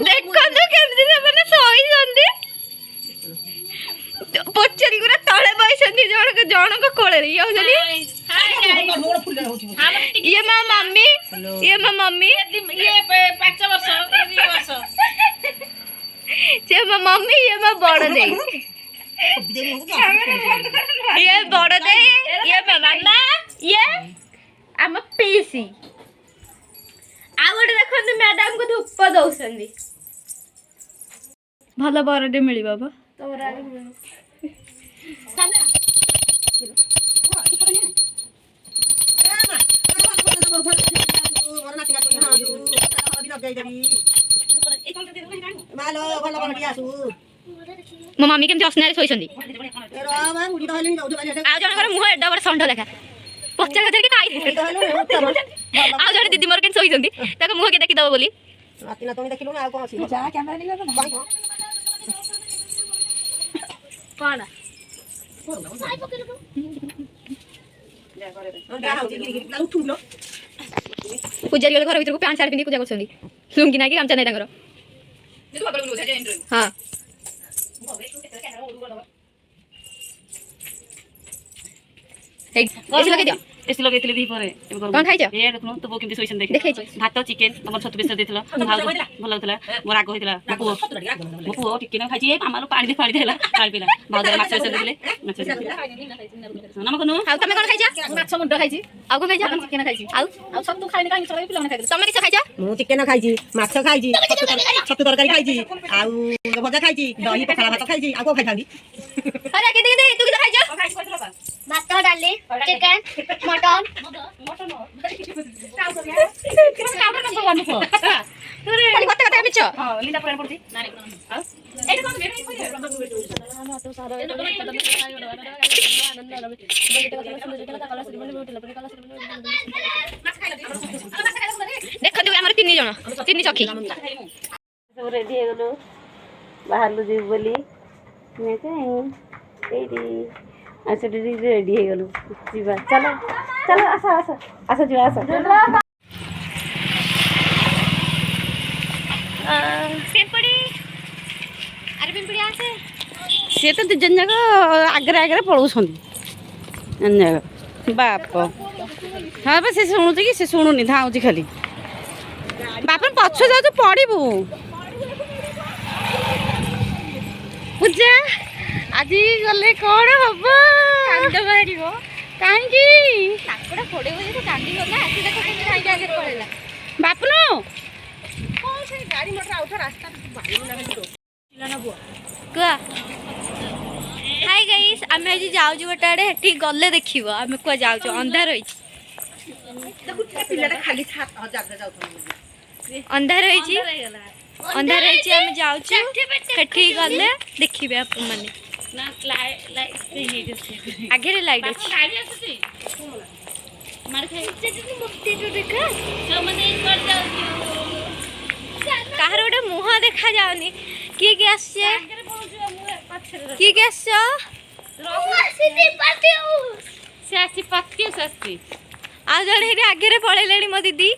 ଦେଖନ୍ତୁ କେମିତି ସେମାନେ ଶୋଇଛନ୍ତି ପଚାରି ଗୁରା ତଳେ ବଇଛନ୍ତି ଜଣଙ୍କ କୋଳରେ ଇଏ ହଉଛନ୍ତି ଇଏ ମୋ ମମ୍ମି ଇଏ ମୋ ମମ୍ମି ଇଏ 5 ବର୍ଷ ସିଏ ମୋ ମମ୍ମି ଇଏ ମୋ ବଡ ଦେଇ ଇଏ ବଡ ଦେଇ ଇଏ ମୋ ମାମା ଇଏ ଆମ ପିଇସି ଆଉ ଗୋଟେ ଦେଖନ୍ତୁ ମ୍ୟାଡାମକୁ ଧୂପ ଦଉଛନ୍ତି ଭଲ ବରଟେ ମିଳିବ ବା ମୋ ମମ୍ମି କେମିତି ଅସନାରେ ଶୋଇଛନ୍ତି ଆଉ ଜଣଙ୍କର ମୁହଁ ଏଡା ବଡ ଷଣ୍ଢ ଲେଖା ପଚାର କି ଖାଇ ଆଉ ଜଣେ ଦିଦି ମୋର କେମିତି ଶୋଇଛନ୍ତି ତାଙ୍କ ମୁହଁ କିଏ ଦେଖିଦବ ବୋଲି କଣ ପୂଜାରୀ ଘର ଭିତରକୁ ପ୍ୟାଣ୍ଟ ସାର୍ଟ ପିନ୍ଧି ପୂଜା କରୁଛନ୍ତି ଲୁଙ୍ଗି ନାଇକି ଗାମଛା ନାଇଁ ତାଙ୍କର ହଁ एसी लगेइथिले दी परे कोन खाइछ ए देखनु तो बो केमति सोइसन देखि भात चिकन हमर छतु बेसर देथिला भाउ भल होतला मोर आगो होतला मपु टिके न खाइछि ए आमालो पानी देला पानी पिला भाउ माछ बेसर देले माछ नम कोनु आउ तमे कोन खाइछ माछ मुंड खाइछि आउ को खाइछ चिकन खाइछि आउ सब तू खाइनि काई सबै पिलाने खाइछि तमे किछ खाइछ मु चिकन खाइछि माछ खाइछि छतु तरकारी खाइछि आउ भजा खाइछि दही पखाला भात खाइछि आउ को खाइथांदी अरे के दे तू किछ खाइछ भात डाली चिकन मटन खाली कते कते मिछ हां लीला पुराण पड़छि नानी आ एटा कोन देखନ୍ତୁ ଆମର ତିନି ଜଣ ତିନି ସଖୀ सब रेडी हे गलो बाहरलु जीव बोली ने चाहिँ एडी आसे रेडी हे गलो जीवा चलो चलो आसा आसा आसा जीवा आसा पिंपड़ी अरे पिंपड़ी आसे से तो दिजन जाक आगरे आगरे पळौछंदी अन्य बाप हाँ बा से शुणुची कि से शुणुनी धाउची खाली बापन पछ जा तो पड़िबू पूजा आज गले कौन हम कांद बाहरिबो कहीं सापड़ा फोड़े बजे तो कांदी गला आसी देखो केमि खाइ आगे पळेला बापनो कोन से गाड़ी मोटर आउट रास्ता भाई ना चिलाना बुआ कुआ हाय गाइस आमे आज जाउजु गोटाडे हेटी गले देखिबो आमे कुआ जाउजु अंधार होइछि देखु पिलाटा खाली छात जागा जाउ अंधार होइछि अंधार होइछि आमे जाउछु हेटी गले देखिबे आप माने ना लाइट आगे रे लाइट अछि गाड़ी आसुची मार खाई मुक्ति जो देखा सब मने कर जाउ काहर गोटे मुह देखा जाउनी किए के आसे किए के आस से आसी पक्के सस्ती आ जड़े हेटी आगे रे पळेलेनी मो दीदी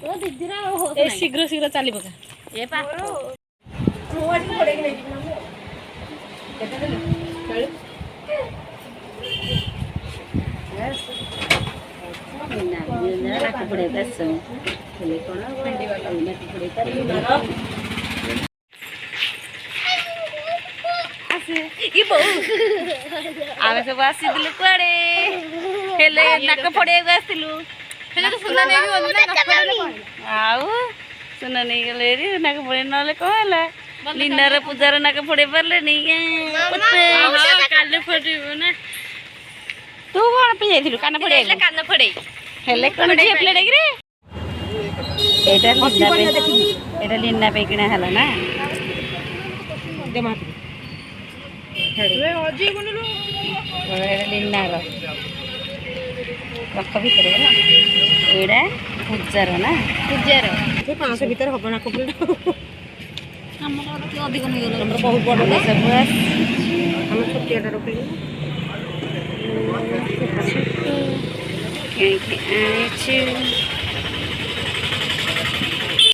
ओ दीदी रा हो ए शीघ्र शीघ्र चली पका ए पा मोबाइल पड़े कि नहीं आमे सब आसीदिलु कुआडे हेले नाक पड़ेगा आसिलु हेले तो सुना नहीं बोल ना आउ सुना नहीं गले रे नाक पड़े नले कहला लीनार पूजार नाक पड़े परले नहीं काले फटिबो ना तू कोन पे जाइथिलु कान पड़े कान पड़े हेले कोन जे प्लेट रे एटा लीना पे किना हला ना दे मा रे अजी कोनलु एटा लीनार रख भीतर ना एड़ा पूजार ना पूजार से 500 भीतर हबो ना कपड़ा हमर के अधिक नहीं गेल हमर बहुत बड़ सब बस हम छोटियाटा रखली के आछे